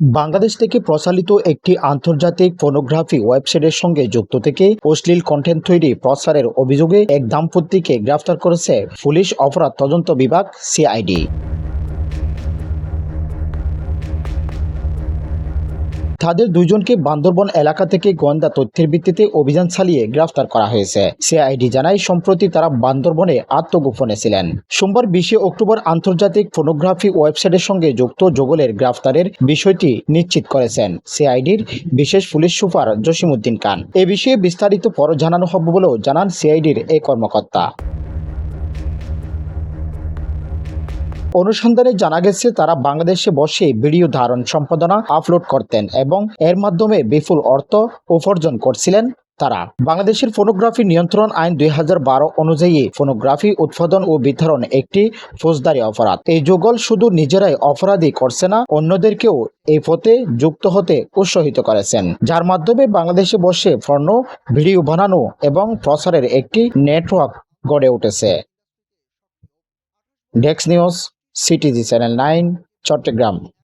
বাংলাদেশ থেকে প্রচালিত একটি আন্তর্জাতিক পর্নোগ্রাফি ওয়েবসাইটের সঙ্গে যুক্ত থেকে অশ্লীল কন্টেন্ট তৈরি প্রচারের অভিযোগে এক দম্পতিকে গ্রেফতার করেছে পুলিশ অপরাধ তদন্ত বিভাগ সিআইডি। তাদের দুইজনকে বান্দরবন এলাকা থেকে গোয়েন্দা তথ্যের ভিত্তিতে অভিযান চালিয়ে গ্রেফতার করা হয়েছে। সিআইডি জানায়, সম্প্রতি তারা বান্দরবনে আত্মগোপনে ছিলেন। সোমবার 20 অক্টোবর আন্তর্জাতিক পর্নোগ্রাফি ওয়েবসাইটের সঙ্গে যুক্ত যুগলের গ্রেফতারের বিষয়টি নিশ্চিত করেছেন সিআইডির বিশেষ পুলিশ সুপার জসিমউদ্দিন খান। এ বিষয়ে বিস্তারিত পরে জানানো হবে বলেও জানান সিআইডির এই কর্মকর্তা। অনুসন্ধানে জানা গেছে, তারা বাংলাদেশে বসে ভিডিও ধারণ সম্পাদনা আপলোড করতেন এবং এর মাধ্যমে বিপুল অর্থ উপার্জন করছিলেন। তারা বাংলাদেশের ফোনোগ্রাফি নিয়ন্ত্রণ আইন 2012 অনুযায়ী ফোনোগ্রাফি উৎপাদন ও বিতরণ একটি ফৌজদারি অপরাধ। এই যুগল শুধু নিজেরাই অপরাধী করছে না, অন্যদেরকেও এই পথে যুক্ত হতে উৎসাহিত করেছেন, যার মাধ্যমে বাংলাদেশে বসে পর্নো ভিডিও বানানো এবং প্রচারের একটি নেটওয়ার্ক গড়ে উঠেছে। Desk news, CTG channel 9, Chittagong.